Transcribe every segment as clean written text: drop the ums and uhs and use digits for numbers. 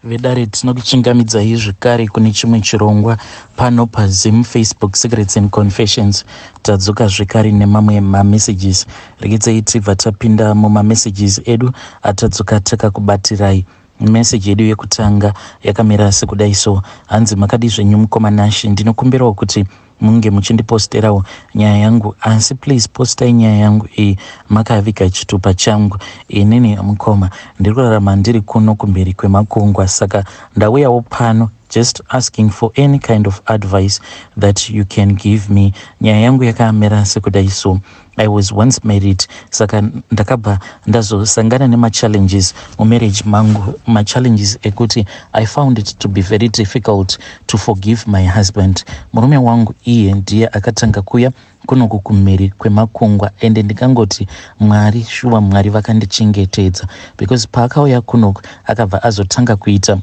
Vedare tinokuchingamidzai zvekare kune chimwe chirongwa pano paZim Facebook Secrets and Confessions. Tadzoka zvekare nemamwe mamessages. Regedzai tibva tapinda mumamessages edu atadzoka takakubatirai. Message yedu yekutanga yakamira sekudai so: hanzi makadi zvenyu mukomanashi, ndinokumbirawo kuti munge muchindiposterawo nyaya yangu, asi please postai nyaya yangu iyi makaviga chitupa changu. Inini mukoma ndiri kurarama ndiri kuno kumberi kwemakungwa, saka ndauyawo pano just asking for any kind of advice that you can give me. Nyaya yangu yakamira sekudai so: I was once married, saka ndakabva ndazosangana nema-challenges mumarriage mangu. Ma-challenges ekuti I found it to be very difficult to forgive my husband. Murume wangu iye ndiye akatanga kuya kunoku kumhiri kwemakungwa, ende ndikangoti Mwari, shuwa Mwari vakandichengetedza, because paakauya kunoku akabva azotanga kuita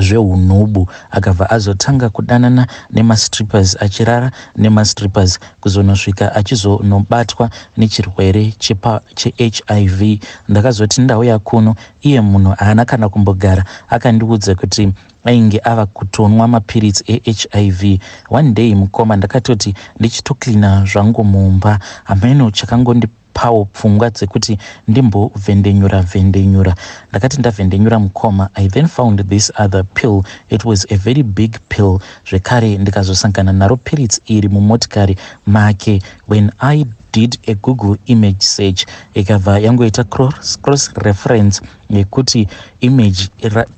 zveunhubu, akabva azotanga kudanana nemastrippers, achirara nemastrippers, kuzonosvika achizonobatwa nechirwere cheHIV. Ndakazoti ndauya kuno, iye munhu haana kana kumbogara akandiudza kuti ainge ava kutonwa mapiritsi eHIV. One day mukoma ndakatoti ndichitoklina zvangu mumba, hameno chakangondipawo pfungwa dzekuti ndimbovhendenyura. Ndakati ndavhendenyura mukoma, I then found this other pill. It was a very big pill. Zvekare ndikazosangana naro piritsi iri mumotikari make. When I did a Google image search, ikabva yangoita cross reference yekuti image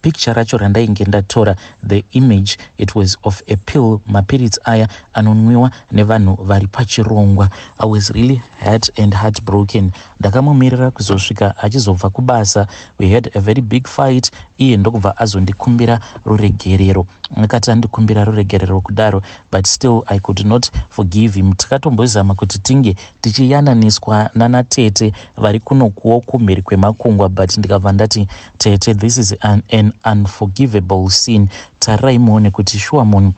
picture racho randainge ndatora, the image it was of a pill, mapiritsi aya anonwiwa nevanhu vari pachirongwa. I was really hurt and heartbroken. Ndakamumirira kuzosvika achizobva kubasa. We had a very big fight. Iye ndokubva azondikumbira ruregerero. Akati andikumbira ruregerero kudaro, but still I could not forgive him. Takatombozama kuti tinge tichiyananiswa nanatete vari kunokuwo kumhiri kwemakungwa, but ndikabva ndati tete, this is an unforgivable sin. Tarirai muone kuti shuwa munhu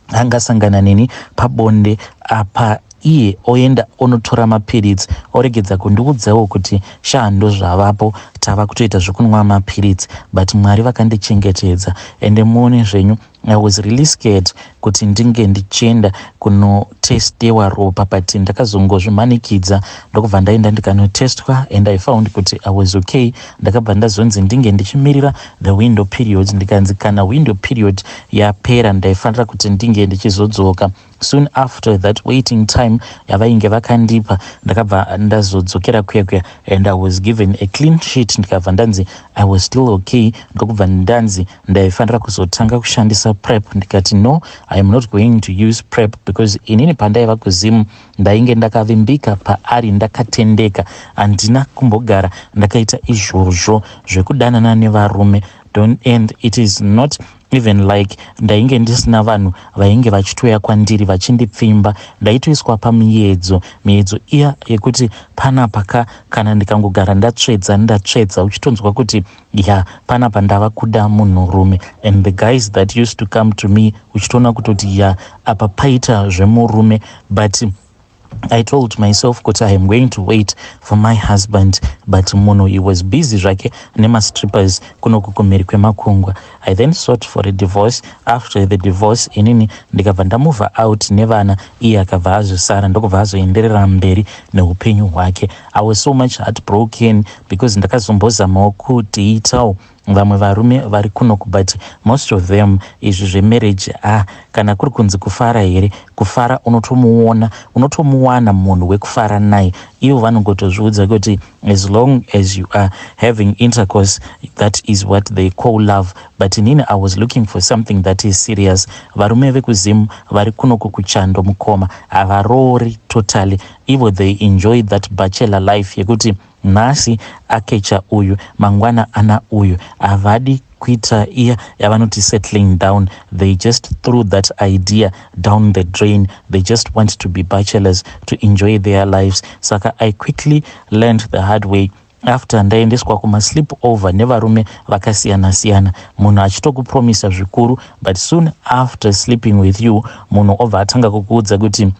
angasangana neni pabonde apa iye oenda onotora mapiritsi, oregedza kundiudzawo kuti shando zvavapo, tava kutoita zvekunwa mapiritsi, but Mwari vakandichengetedza. Ende muone zvenyu, I was really scared kuti ndinge ndichienda kunotestewa ropa, but ndakazongozvimanikidza ndokubva ndaenda ndikanotestwa, and I found kuti I was okay. Ndakabva ndazonzi ndinge ndichimirira the window period. Ndikanzi kana window period yapera ndaifanira kuti ndinge ndichizodzoka. Soon after that waiting time yavainge vakandipa, ndakabva ndazodzokera kuya, and I was given a clean sheet. Ndikabva ndanzi I was still okay. Ndokubva ndanzi ndaifanira kuzotanga kushandisa PrEP. Ndikati no, I am not going to use PrEP, because inini pandaiva kuZim ndainge ndakavimbika paari, ndakatendeka, handina kumbogara ndakaita izvozvo zvekudanana nevarume. And it is not even like ndainge ndisina vanhu vainge vachitoya kwandiri vachindipfimba. Ndaitoiswa pamiedzo iya yekuti panapa kana ndikangogara ndatsvedza uchitonzwa kuti ya panapa ndava kuda munhurume. And the guys that used to come to me uchitoona kutoti ya apa paita zvemurume. But I told myself that I am going to wait for my husband, but munhu he was busy zvake nemastrippers kunoku kumhiri kwemakungwa. I then sought for a divorce. After the divorce, inini ndikabva ndamove out nevana, iye akabva azosara, ndokubva azoenderera mberi neupenyu hwake. I was so much heartbroken because ndakazombozamawo kutiitawo vamwe varume vari kunoku, but most of them izvi zvemarriage kana kuri kunzi kufara here, kufara unotomuwana munhu wekufara naye. Ivo vanongotozviudza kuti as long as you are having intercourse, that is what they call love. But inini I was looking for something that is serious. Varume vekuZim vari kunoku kuchando mukoma havarori totally. Ivo they enjoy that bachelor life yekuti nhasi akecha uyu, mangwana ana uyu. Havadi kuita iya yavanoti settling down. They just threw that idea down the drain. They just want to be bachelors, to enjoy their lives. Saka I quickly learned the hard way. After ndaendeswa kumasleep over nevarume vakasiyana-siyana, munhu achitokupromisa zvikuru, but soon after sleeping with you, munhu obva atanga kukuudza kuti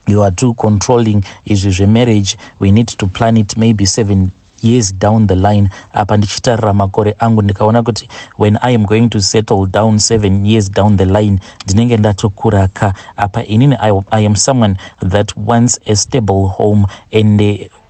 you are too controlling. Izvi zvemarriage we need to plan it maybe 7 years down the line, apa ndichitarira makore angu ndikaona kuti when I am going to settle down 7 years down the line ndinenge ndatokura ka apa inini I am someone that wants a stable home and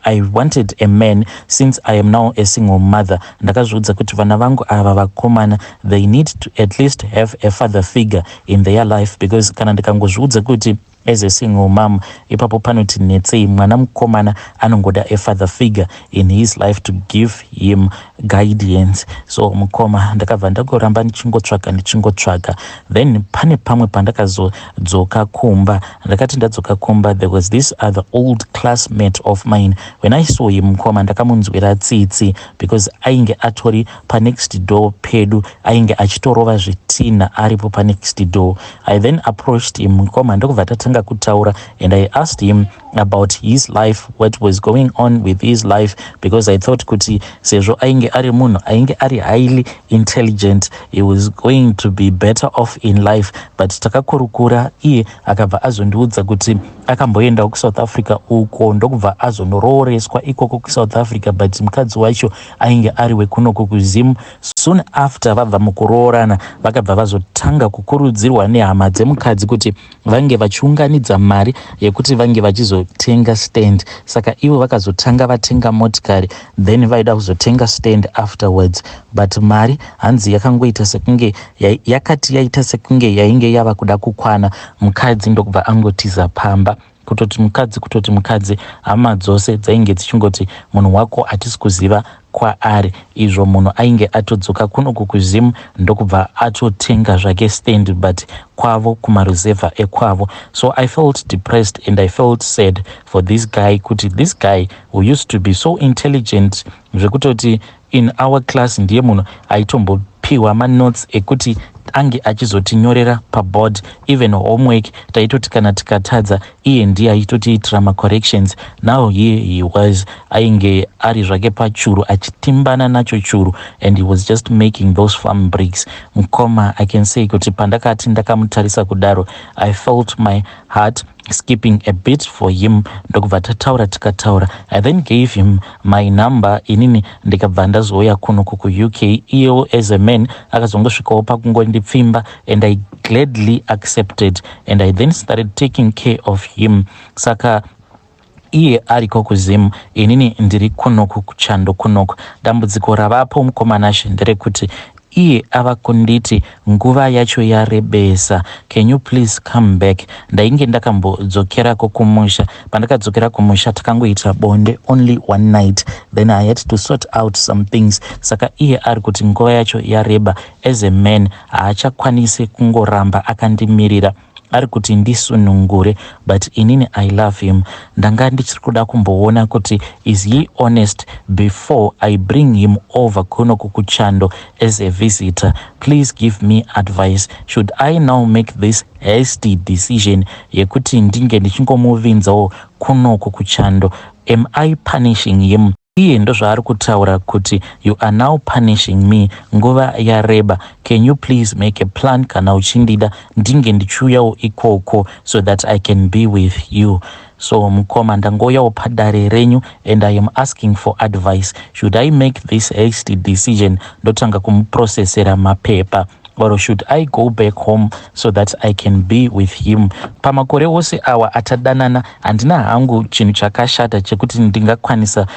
I wanted a man since I am now a single mother. Ndakazviudza kuti vana vangu ava vakomana, they need to at least have a father figure in their life, because kana ndikangozviudza kuti as a single mom ipapo panoti netsei, mwana mukomana anongoda a father figure in his life to give him guidance. So mukoma ndakabva ndagoramba ndichingotsvaga then pane pamwe pandakazodzoka kumba. Ndakati ndadzoka kumba, there was this other old classmate of mine. When I saw him mukoma ndakamunzwira tsitsi because ainge atori pa next door pedu, ainge achitorova zvitina aripo pa next door. I then approached him mukoma ndokubva tatanga kutaura and I asked him about his life, what was going on with his life, because I thought kuti sezvo ainge ari munhu ainge ari highly intelligent, he was going to be better off in life. But takakurukura, iye akabva azondiudza kuti akamboenda kuSouth Africa uko ndokubva azonororeswa ikoko kuSouth Africa, but mukadzi wacho ainge ari wekunoko kuZimu. Soon after vabva mukuroorana vakabva vazotanga kukurudzirwa nehama dzemukadzi kuti vange vachiunganidza mari yekuti vange vachizotenga stand. Saka ivo vakazotanga vatenga motikari, then vaida kuzotenga stand afterwards, but mari hanzi yakangoita sekunge yakati yaita sekunge yainge yava kuda kukwana. Mukadzi ndokubva angotiza pamba kutoti mukadzi hama dzose dzainge dzichingoti munhu wako hatisi kuziva kwaari. Izvo munhu ainge atodzoka kunoku kuZimu ndokubva atotenga zvake stand, but kwavo kumaruzevha ekwavo. So I felt depressed and I felt sad for this guy, kuti this guy who used to be so intelligent zvekutoti in our class ndiye munhu aitombopiwa manotes ekuti ange achizotinyorera paboard, even homework taitoti kana tikatadza iye ndiye aitotiitira macorrections. Now he was ainge ari zvake pachuru achitimbana nacho churu, and he was just making those farm bricks. Mukoma, I can say kuti pandakati ndakamutarisa kudaro, I felt my heart skipping a bit for him. Ndokubva tataura tikataura. I then gave him my number, inini ndikabva ndazouya kuno kuku UK. Iyo as a man akazongosvikawo pakungondipfimba, and I gladly accepted, and I then started taking care of him. Saka iye ariko kuZimu, inini ndiri kunoku kuchando kunoku. Dambudziko ravapo mukomanashe nderekuti iye ava kunditi nguva yacho yarebesa, can you please come back. Ndainge ndakambodzokera kumusha. Pandakadzokera kumusha takangoita bonde only one night, then I had to sort out some things. Saka iye ari kuti nguva yacho yareba, as a man haachakwanisi kungoramba akandimirira, ari kuti ndisunungure, but inini I love him. Ndanga ndichiri kuda kumboona kuti is he honest before I bring him over kuno kukuchando as a visitor. Please give me advice. Should I now make this hasty decision yekuti ndinge ndichingomuvinzawo kuno kukuchando? Am I punishing him? Iye ndo zvaari kutaura kuti you are now punishing me, nguva yareba. Can you please make a plan kana uchindida ndinge ndichiuyawo ikoko so that I can be with you. So mukoma, ndangoyawo padare renyu and I am asking for advice. Should I make this hasty decision ndotanga kumuprocessera mapepa, or should I go back home so that I can be with him? Pamakore ose awa atadanana handina hangu chinhu chakashata chekuti ndingakwanisa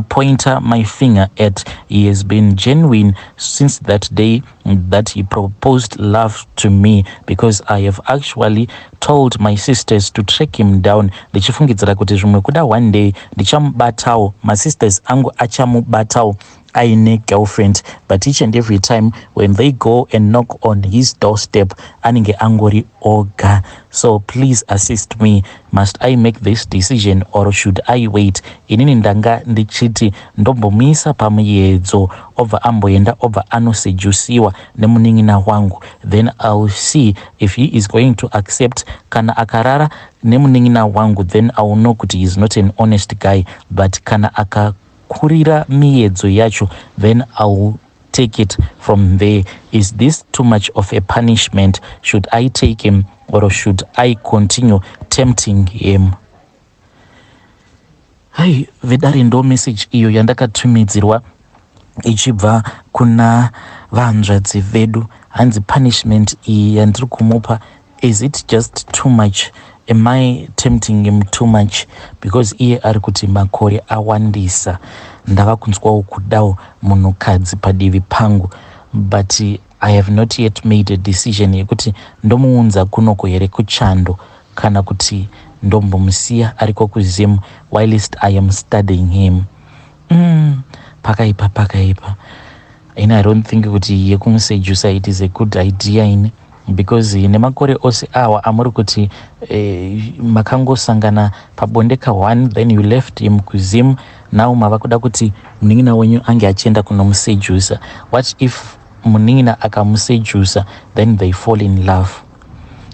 pointer my finger at. He has been genuine since that day that he proposed love to me, because I have actually told my sisters to track him down, ndichifungidzira kuti zvimwe kuda one day ndichamubatawo, my sisters angu achamubatawo aine girlfriend, but each and every time when they go and knock on his doorstep anenge angori oga. So please assist me. Must I make this decision or should I wait? Inini ndanga ndichiti ndombomisa pamuyedzo obva amboenda obva anosejusiwa nemuning'ina wangu, then I'll see if he is going to accept. Kana akarara nemuning'ina wangu, then I will know kuti he is not an honest guy, but kana akakurira miyedzo yacho, then I will take it from there. Is this too much of a punishment? Should I take him or should I continue tempting him? Hai, vedare ndo message iyo yandakatumidzirwa ichibva kuna vahanzvadzi vedu. Hanzi punishment iyi yandiri kumupa, is it just too much? Am I tempting him too much? Because iye ari kuti makore awandisa, ndava kunzwawo kudawo munhukadzi padivi pangu, but I have not yet made a decision yekuti ndomuunza kunoko here kuchando kana kuti ndombomusiya ariko kuzimu whilst I am studying him. Pakaipa. And I don't think kuti yekumusejusa it is a good idea ine, because nemakore ose awa amuri kuti makangosangana pabonde ka1 then you left him kuzimu, now mava kuda kuti munin'ina wenyu ange achienda kunomusejusa. What if munin'ina akamusejusa then they fall in love?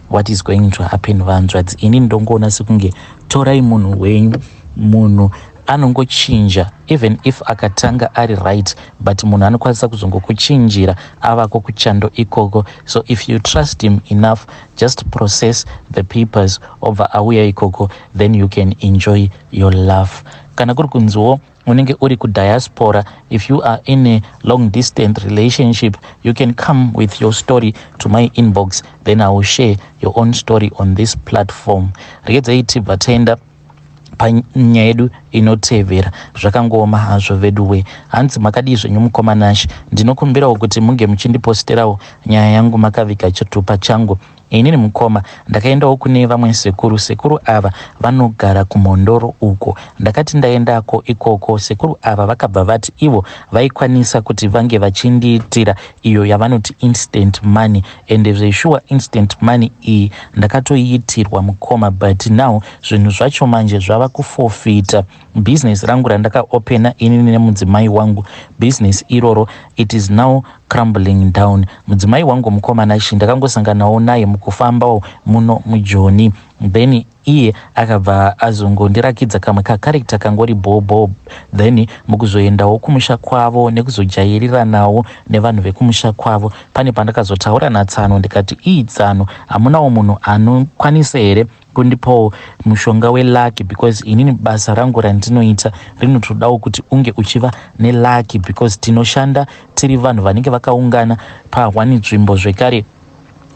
What is going to happen vanzvadzi? Ini ndongoona sekunge torai munhu wenyu, munhu anongochinja even if akatanga ari right, but munhu anokwanisa kuzongokuchinjira avako kuchando ikoko. So if you trust him enough, just process the papers over auya ikoko, then you can enjoy your love. Kana kuri kunziwo unenge uri kudiaspora, if you are in a long distance relationship, you can come with your story to my inbox, then I will share your own story on this platform. Regedzai tibva taenda panyaya yedu inotevera. Zvakangooma hazvo veduwe. Hanzi makadii zvenyu mukomanashi, ndinokumbirawo kuti munge muchindiposterawo nyaya yangu makaviga chitupa changu. Inini mukoma ndakaendawo kune vamwe sekuru ava vanogara kumhondoro uko. Ndakati ndaendako ikoko, sekuru ava vakabva vati ivo vaikwanisa kuti vange vachindiitira iyo yavanoti instant money, and zveshuwa instant money iyi ndakatoiitirwa mukoma, but now zvinhu zvacho manje zvava kufofita. Business rangu randakaopena inini nemudzimai wangu, business iroro it is now crumbling down. Mudzimai wangu mukomanashi ndakangosanganawo naye mukufambawo muno mujoni, then iye akabva azongondirakidza kamwe kakarekta kangori bobo, then mukuzoendawo kumusha kwavo nekuzojairira nawo nevanhu vekumusha kwavo, pane pandakazotaura naTsano ndikati iyi Tsano, hamunawo munhu anokwanisa here kundipawo mushonga welaki, because inini basa rangu randinoita rinotodawo kuti unge uchiva nelaki, because tinoshanda tiri vanhu vanenge vakaungana pahwani nzvimbo, zvekare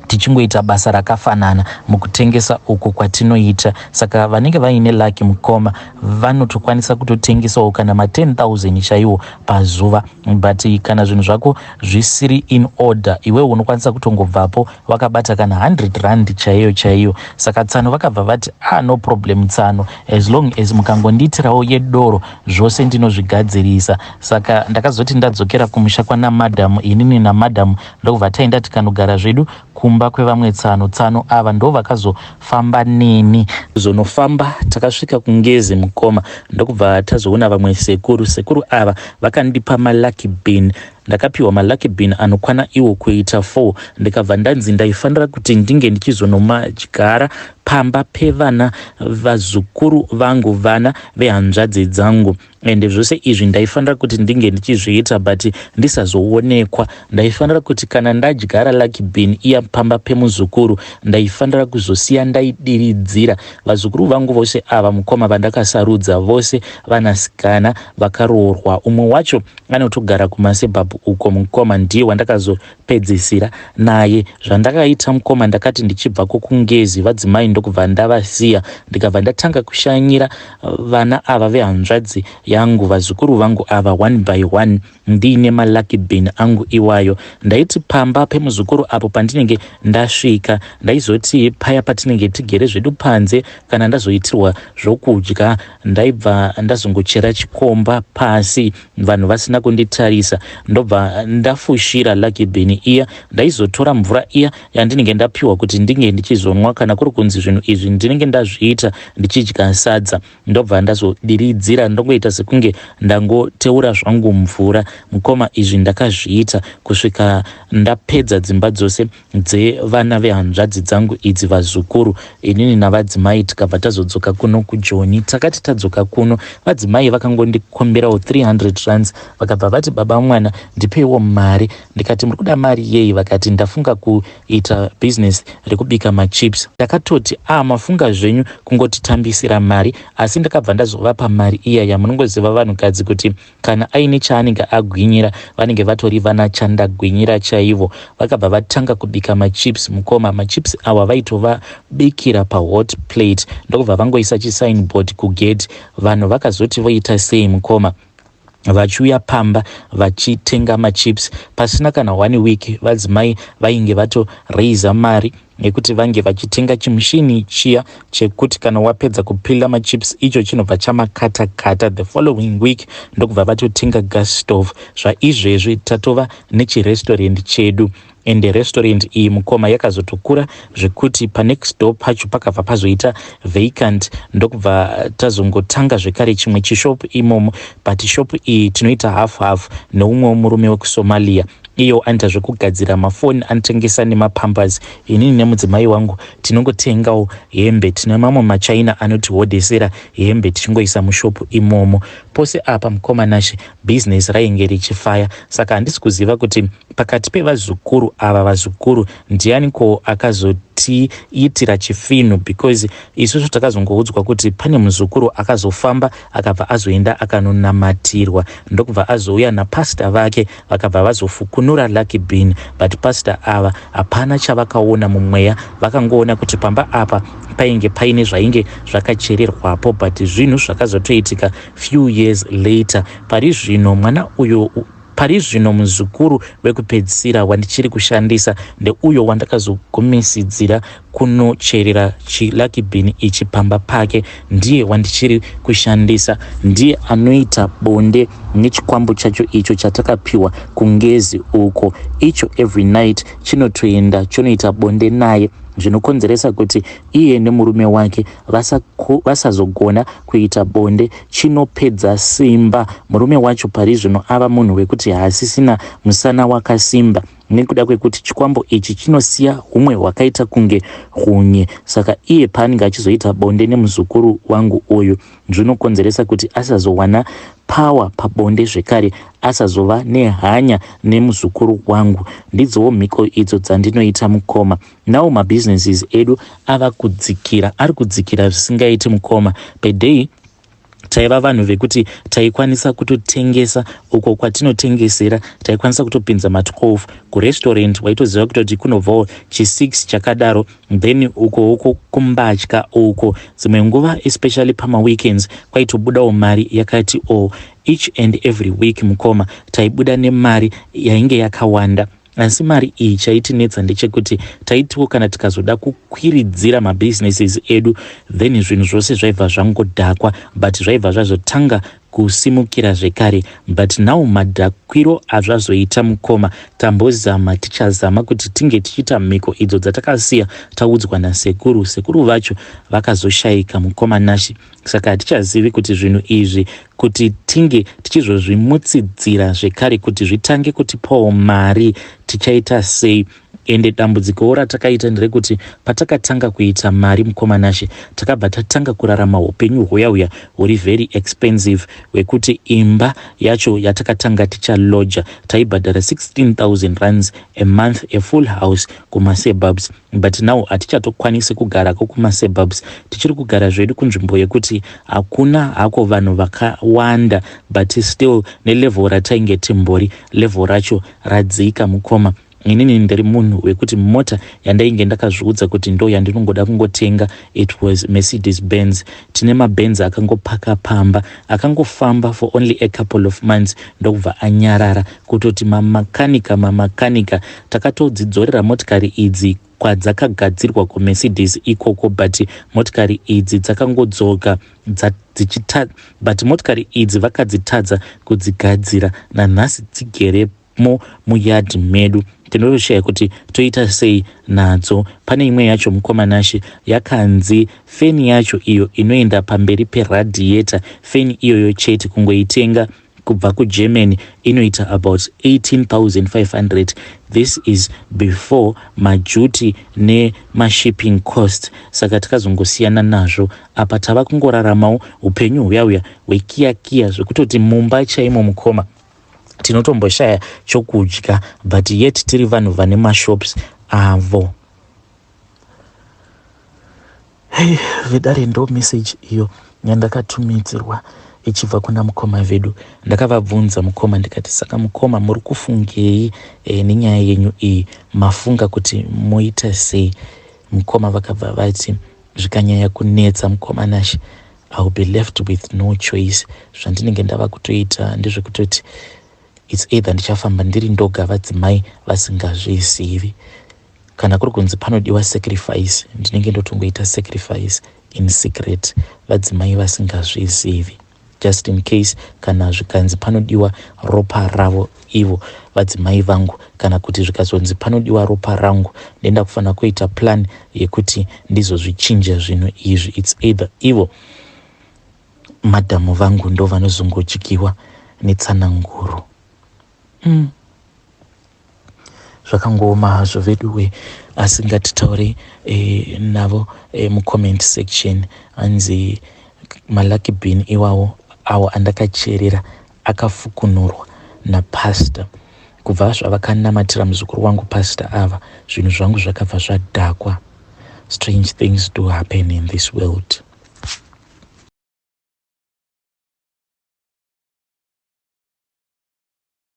tichingoita basa rakafanana mukutengesa uko kwatinoita. Saka vanenge vaine laki mukoma vanotokwanisa kutotengesawo kana ma10,000 chaiwo pazuva, but kana zvinhu zvako zvisiri in order, iwe unokwanisa kutongobvapo wakabata kana 100 rand chaiyo. Saka Tsano vakabva vati no problem Tsano, as long as mukangondiitirawo yedoro zvose ndinozvigadzirisa. Saka ndakazoti ndadzokera kumusha kwana madam, inini namadam ndokubva taenda tikanogara zvedu kumba kwevamwe Tsano ava ndo vakazofamba neni. Zonofamba takasvika kungezi mukoma, ndokubva tazoona vamwe sekuru ava vakandipa malucky bin. Ndakapiwa malucky bin anokwana iwo kuita 4. Ndikabva ndanzi ndaifanira kuti ndinge ndichizonomadyara pamba pevana vazukuru vangu, vana vehanzvadzi dzangu, ende zvose izvi ndaifanira kuti ndinge ndichizviita but ndisazoonekwa. Ndaifanira kuti kana ndadyara lucky bin iya pamba pemuzukuru, ndaifanira kuzosiya ndaidiridzira. Vazukuru vangu vose ava mukoma vandakasarudza vose vanasikana vakaroorwa. Umwe wacho anotogara kumasebhabhu uko mukoma, ndiye wandakazopedzisira naye. Zvandakaita mukoma, ndakati ndichibvako kungezi vadzimai ndokubva ndavasiya, ndikabva ndatanga kushanyira vana ava vehanzvadzi yangu, vazukuru vangu ava 1 by 1 ndiine malucky bin angu iwayo. Ndaiti pamba pemuzukuru apo pandinenge ndasvika, ndaizoti paya patinenge tigere zvedu panze kana ndazoitirwa zvokudya, ndaibva ndazongochera chikomba pasi vanhu vasina kunditarisa, ndobva ndafushira lucky bin iya. Ndaizotora mvura iya yandinenge ndapiwa kuti ndinge ndichizonwa, kana kuri kunzi zvinhu izvi ndinenge ndazviita ndichidya sadza, ndobva ndazodiridzira ndongoita sekunge ndangoteura zvangu mvura mukoma. Izvi ndakazviita kusvika ndapedza dzimba dzose dzevana vehanzvadzi dzangu idzi vazukuru. Inini navadzimai tikabva tazodzoka kuno kujoni. Takati tadzoka kuno, vadzimai vakangondikomberawo 300 rands, vakabva vati baba mwana ndipeiwo mari. Ndikati muri kuda mari yei? Vakati ndafunga kuita business rekubika machips. Ndakatoti kuti mafunga zvenyu kungotitambisira mari, asi ndakabva ndazovapa mari iya yamunongoziva vanhukadzi kuti kana aine chaanenge agwinyira vanenge vatori vana chandagwinyira chaivo. Vakabva vatanga kubika machips mukoma. Machips awa vaitovabikira pahot plate ndokubva vangoisa chisignboard kugate. Vanhu vakazoti voita sei mukoma, vachiuya pamba vachitenga machips. Pasina kana 1 week vadzimai vainge vatoraiza mari nekuti vange vachitenga chimushini chiya chekuti kana wapedza kupila machips icho chinobva chamakata-kata. The following week ndokubva vatotenga gas stove. Zvaizvezvi tatova nechirestaurant chedu. Ende restaurant iyi mukoma yakazotokura zvekuti panext door pacho pakabva pazoita vacant, ndokubva tazongotanga zvekare chimwe chishop imomo. But shop iyi tinoita half neumwe murume wekuSomalia. Iyo anoita zvekugadzira mafoni, anotengesa nemapampers. Inini nemudzimai wangu tinongotengawo hembe. Tine mamwe maChina anotihodhesera hembe tichingoisa mushopu imomo. Pose apa mukoma Nashe business rainge richifaya. Saka handisi kuziva kuti pakati pevazukuru ava vazukuru ndianiko akazotiitira chifinhu, because isusu takazongoudzwa kuti pane muzukuru akazofamba akabva azoenda akanonamatirwa, ndokubva azouya napasta vake vakabva vazofukunura Lucky Bean. But pasta ava hapana chavakaona mumweya, vakangoona kuti pamba apa painge paine zvainge zvakachererwapo, but zvinhu zvakazotoitika few years later. Pari zvino mwana uyo, pari zvino muzukuru wekupedzisira wandichiri kushandisa ndeuyo wandakazogumisidzira kunocherera Lucky Bean ichi pamba pake. Ndiye wandichiri kushandisa, ndiye anoita bonde nechikwambo chacho icho chatakapiwa kungezi uko. Icho every night chinotoenda chonoita bonde naye, zvinokonzeresa kuti iye nemurume wake vasazogona kuita bonde. Chinopedza simba. Murume wacho pari zvino ava munhu wekuti haasisina musana wakasimba, nekuda kwekuti chikwambo ichi chinosiya humwe hwakaita kunge hunye. Saka iye paanenge achizoita bonde nemuzukuru wangu uyu, zvinokonzeresa kuti asazowana power pabonde zvekare, asazova nehanya nemuzukuru wangu. Ndidzowo mhiko idzo dzandinoita mukoma. Nawo mabusinesses edu ava kudzikira, ari kudzikira zvisingaiti mukoma. Pedei taiva vanhu vekuti taikwanisa kutotengesa uko kwatinotengesera, taikwanisa kutopinza ma12 kurestaurant. Waitoziva kuti kunobvawo chi6 chakadaro, then uko kumbatya uko dzimwe nguva especially pama weekends kwaitobudawo mari yakati each and every week mukoma taibuda nemari yainge yakawanda. Asi mari iyi chaitinetsa ndechekuti taitiwo kana tikazoda kukwiridzira mabusinesses edu, then zvinhu zvose zvaibva zvangodhakwa, but zvaibva zvazotanga kusimukira zvekare. But now madhakwiro azvazoita mukoma, tambozama tichazama kuti tinge tichiita mhiko idzo dzatakasiya taudzwa nasekuru. Sekuru vacho vakazoshayika mukoma Nashe. Saka hatichazivi kuti zvinhu izvi kuti tinge tichizozvimutsidzira zvekare kuti zvitange kutipawo mari tichaita sei. Ende dambudziko ratakaita nderekuti patakatanga kuita mari mukoma Nashe takabva tatanga kurarama upenyu huya huri very expensive, wekuti imba yacho yatakatanga tichaloja taibhadhara 16,000 rands a month, a full house kumasuburbs. But now hatichatokwanisi kugarako kumasuburbs, tichiri kugara zvedu kunzvimbo yekuti hakuna hako vanhu vakawanda, but still nelevel ratainge timbori level racho radzika mukoma. Inini ndiri munhu wekuti mota yandainge ndakazviudza kuti ndo yandinongoda kungotenga, it was Mercedes Benz. Tine maBenz akangopaka pamba, akangofamba for only a couple of months ndokubva anyarara, kutoti mamakanika takatodzidzorera motikari idzi kwadzakagadzirwa kuMercedes ikoko, but motikari idzi dzakangodzoka but motikari idzi vakadzitadza kudzigadzira, nanhasi dzigeremo muyadhi medu. Tinotoshaya kuti toita sei nadzo. Pane imwe yacho mukoma Nashe yakanzi feni yacho iyo inoenda pamberi peradhieta, feni iyoyo chete kungoitenga kubva kuGermany inoita about 18,500. This is before majuti nemashipping cost. Saka takazongosiyana nazvo. Apa tava kungoraramawo upenyu huya hwekiya zvekutoti mumba chaimo mukoma tinotomboshaya chokudya, but yet tiri vanhu vane mashops avo. Hey, vedare ndo message iyo yandakatumidzirwa ichibva kuna mukoma vedu. Ndakavabvunza mukoma ndikati, saka mukoma muri kufungei nenyaya yenyu iyi, mafunga kuti moita sei? Mukoma vakabva vati, zvikanyanya kunetsa mukoma Nashe, I will be left with no choice. Zvandinenge ndava kutoita ndezvekutoti it's either ndichafamba ndiri ndoga vadzimai vasingazvizivi, kana kuri kunzi panodiwa sacrifice, ndinenge ndotongoita sacrifice in secret, vadzimai vasingazvizivi, just in case kana zvikanzi panodiwa ropa ravo ivo vadzimai vangu, kana kuti zvikazonzi panodiwa ropa rangu, ndenda kufanira kuita plan yekuti ndizozvichinja zvinhu izvi. It's either ivo madhamu vangu ndo vanozongodyiwa netsananguro. Zvakangooma hazvo veduwe, asi ngatitaure navo mucomment section. Anzi malucky bin iwawo awo andakacherera akafukunurwa napastor. Kubva zvavakanamatira muzukuru wangu pastor ava, zvinhu zvangu zvakabva zvadhakwa. Strange things do happen in this world.